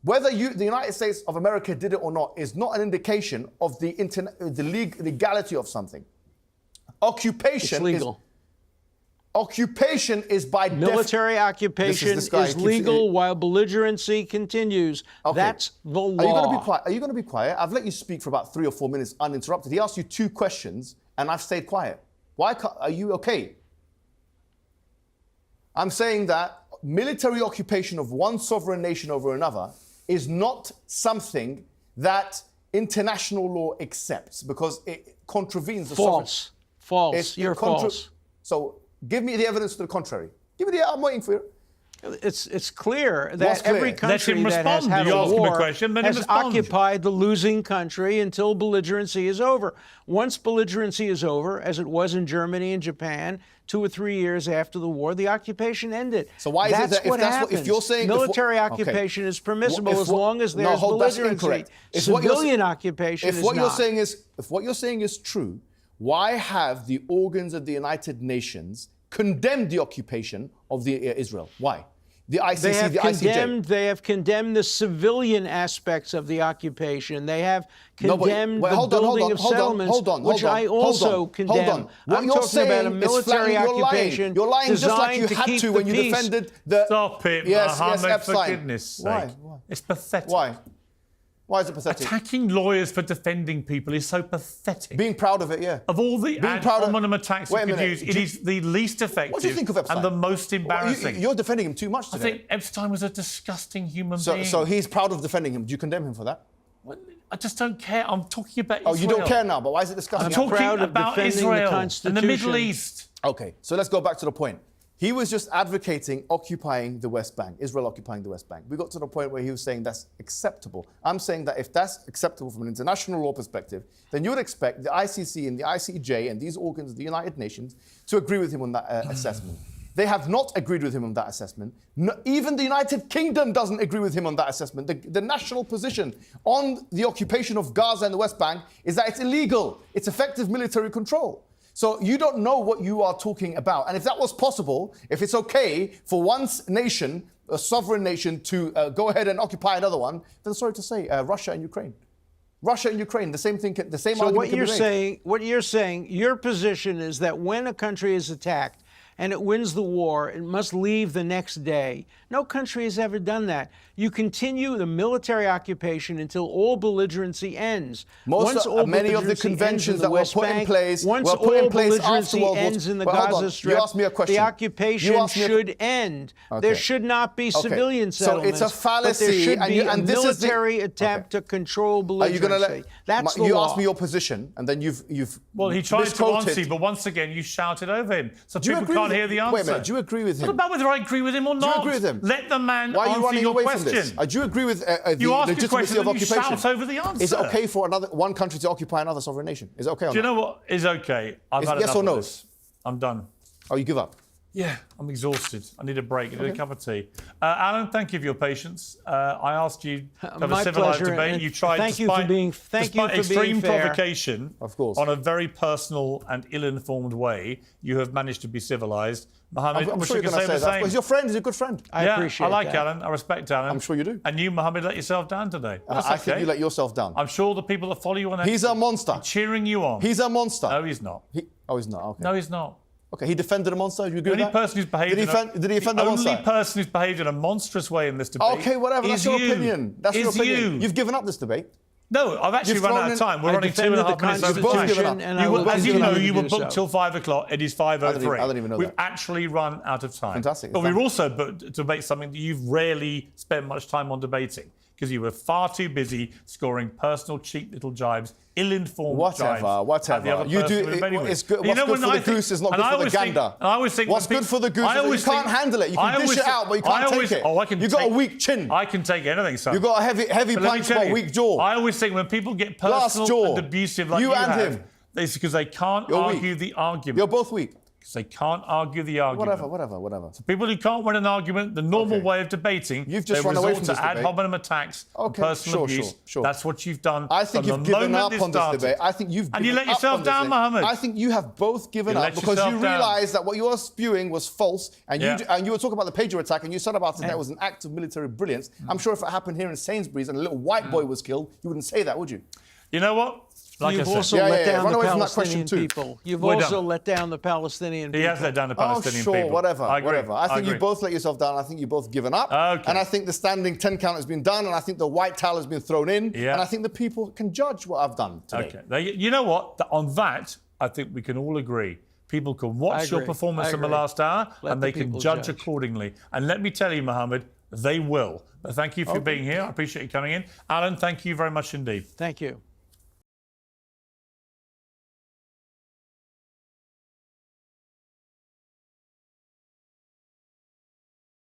Whether the United States of America did it or not is not an indication of the legality of something. Occupation it's legal. Occupation is by military occupation is legal while belligerency continues. Okay. That's the law. Are you going to be quiet? Are you going to be quiet? I've let you speak for about 3 or 4 minutes uninterrupted. He asked you 2 questions, and I've stayed quiet. Why are you okay? I'm saying that military occupation of one sovereign nation over another is not something that international law accepts because it contravenes the false. False. You're false. So. Give me the evidence to the contrary. I'm waiting for you. It's clear that every country that has had a war has occupied the losing country until belligerency is over. Once belligerency is over, as it was in Germany and Japan, 2 or 3 years after the war, the occupation ended. So why is it that what happens. If you're saying military occupation is permissible as long as there's belligerency. Civilian occupation is not. If what you're saying is true, why have the organs of the United Nations condemned the occupation of Israel? Why? The ICC, the ICJ. They have condemned the civilian aspects of the occupation. They have condemned the building of settlements, which I also condemn. I'm talking about a military occupation. You're lying just like you had to when you defended the... Stop it, Mohammed, for goodness sake. Why? It's pathetic. Why? Why is it pathetic? Attacking lawyers for defending people is so pathetic. Being proud of it, yeah. Of all the ad hominem attacks you could use, it is the least effective. What do you think of Epstein? And the most embarrassing. You're defending him too much today. I think Epstein was a disgusting human being. So he's proud of defending him. Do you condemn him for that? Well, I just don't care. I'm talking about Israel. Oh, you don't care now, but why is it disgusting? I'm talking about Israel and the Middle East. Okay, so let's go back to the point. He was just advocating occupying the West Bank, Israel occupying the West Bank. We got to the point where he was saying that's acceptable. I'm saying that if that's acceptable from an international law perspective, then you would expect the ICC and the ICJ and these organs of the United Nations to agree with him on that assessment. They have not agreed with him on that assessment. No, even the United Kingdom doesn't agree with him on that assessment. The national position on the occupation of Gaza and the West Bank is that it's illegal. It's effective military control. So you don't know what you are talking about. And if that was possible, if it's okay for one nation a sovereign nation to go ahead and occupy another one, then sorry to say, Russia and Ukraine. Russia and Ukraine, the same thing, the same So argument can be made. what you're saying, your position is that when a country is attacked and it wins the war, it must leave the next day. No country has ever done that. You continue the military occupation until all belligerency ends. Many of the conventions that were put in place were put in place after World War II. Ends in the Gaza Strip, you asked me a question. The occupation should end. Okay. There should not be civilian settlements. So it's a fallacy, but there should be a this military attempt to control belligerency. That's the law. You asked me your position, and then you've Well, he tried to misquoted. answer you, but once again, you shouted over him. So people can't hear the answer. Wait a minute, do you agree with him? What about whether I agree with him or not? Do you agree with him? Let the man Why are you answer running your away question. from this? Do you agree with You the ask a legitimacy question of and you occupation? shout over the answer. Is it okay for one country to occupy another sovereign nation? Is it okay or not? Do you know what is okay? I've had yes enough or of no? this. I'm done. Oh, you give up? Yeah, I'm exhausted. I need a break. I need a cup of tea. Alan, thank you for your patience. I asked you to have My a civilised pleasure, debate. and You tried, thank you for being extreme fair. provocation, Of course. on a very personal and ill-informed way. You have managed to be civilised. Mohammed, I'm wish sure you you're could going say to say the that. same. He's your friend. He's a good friend. I appreciate I like that. Alan. I respect Alan. I'm sure you do. And you, Mohammed, let yourself down today. That's I okay. think you let yourself down. I'm sure the people that follow you on He's a monster. cheering you on. He's a monster. No, he's not. He's not. Okay. No, he's not. Okay, he defended a monster. Do you agree The only with that? person who's behaved Did he defend the monster? only person who's behaved in a monstrous way in this debate. Okay, whatever. That's is your you. opinion. That's your Is opinion. you. You've given up this debate. No, I've actually You've run thrown out of in- time. We're I running 2.5 defended the minutes over Both time. given up. Constitution, and I will As you continue know, to you were do booked so. till 5 o'clock. It is 5:03. I didn't even know We've that. actually run out of time. Fantastic. But we've also booked to debate something that you've rarely spent much time on debating because you were far too busy scoring personal, cheap little jibes, ill-informed jibes. at the other You person do. we're debating with. It's good. You What's know, good when for I the think- goose is not and good I for the always think- gander. and I always think What's when good for the goose I is that you always can't think- handle it. You I can always dish it think- out, but you I can't always- take it. Oh, I can You've got a take- weak chin. I can take anything, son. You've got a heavy But let me punch, tell but a you, weak jaw. I always think when people get Glass personal jaw. and abusive like You you and have, him. it's because they can't You're argue weak. the argument. You're both weak. Because they can't argue the argument. Whatever. People who can't win an argument, the normal Okay. way of debating, You've just they run away resort from to this ad debate. hominem attacks, and Okay, personal abuse. sure. That's what you've done. I think from you've the given moment up this on this started. debate. I think you've And you given let up yourself on this down, thing. Mohammed. I think you have both given You up let because you yourself down. realised that what you were spewing was false, and Yeah. you were talking about the pager attack, and you said about it that was an act of military brilliance. I'm sure if it happened here in Sainsbury's and a little white boy was killed, you wouldn't say that, would you? You know what? Like You've I said, also Yeah, let yeah, down run the away from that question Palestinian too. people. You've We're also done. let down the Palestinian people. he has let down the Palestinian sure, people. whatever. I agree. I think you agree. both let yourself down. I think you both given up. Okay. And I think the standing 10 count has been done, and I think the white towel has been thrown in. Yeah. And I think the people can judge what I've done today. Okay. You know what? On that, I think we can all agree. People can watch your agree. performance I in the agree. last hour, Let and the they can people judge judge. accordingly. And let me tell you, Mohammed, they will. But thank you for being here. I appreciate you coming in. Alan, thank you very much indeed. Thank you.